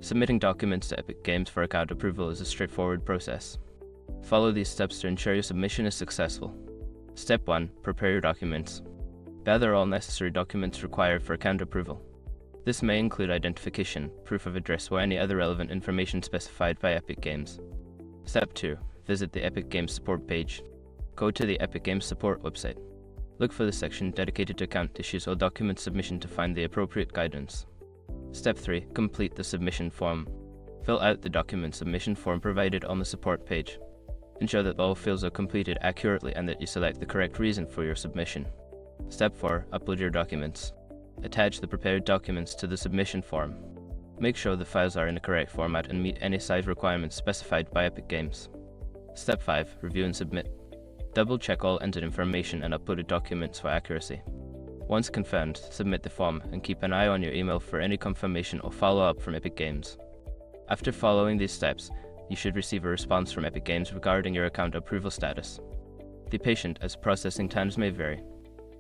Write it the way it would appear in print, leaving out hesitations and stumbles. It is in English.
Submitting documents to Epic Games for account approval is a straightforward process. Follow these steps to ensure your submission is successful. Step 1. Prepare your documents. Gather all necessary documents required for account approval. This may include identification, proof of address, or any other relevant information specified by Epic Games. Step 2. Visit the Epic Games support page. Go to the Epic Games support website. Look for the section dedicated to account issues or document submission to find the appropriate guidance. Step 3. Complete the submission form. Fill out the document submission form provided on the support page. Ensure that all fields are completed accurately and that you select the correct reason for your submission. Step 4. Upload your documents. Attach the prepared documents to the submission form. Make sure the files are in the correct format and meet any size requirements specified by Epic Games. Step 5. Review and submit. Double-check all entered information and uploaded documents for accuracy. Once confirmed, submit the form and keep an eye on your email for any confirmation or follow-up from Epic Games. After following these steps, you should receive a response from Epic Games regarding your account approval status. Be patient as processing times may vary.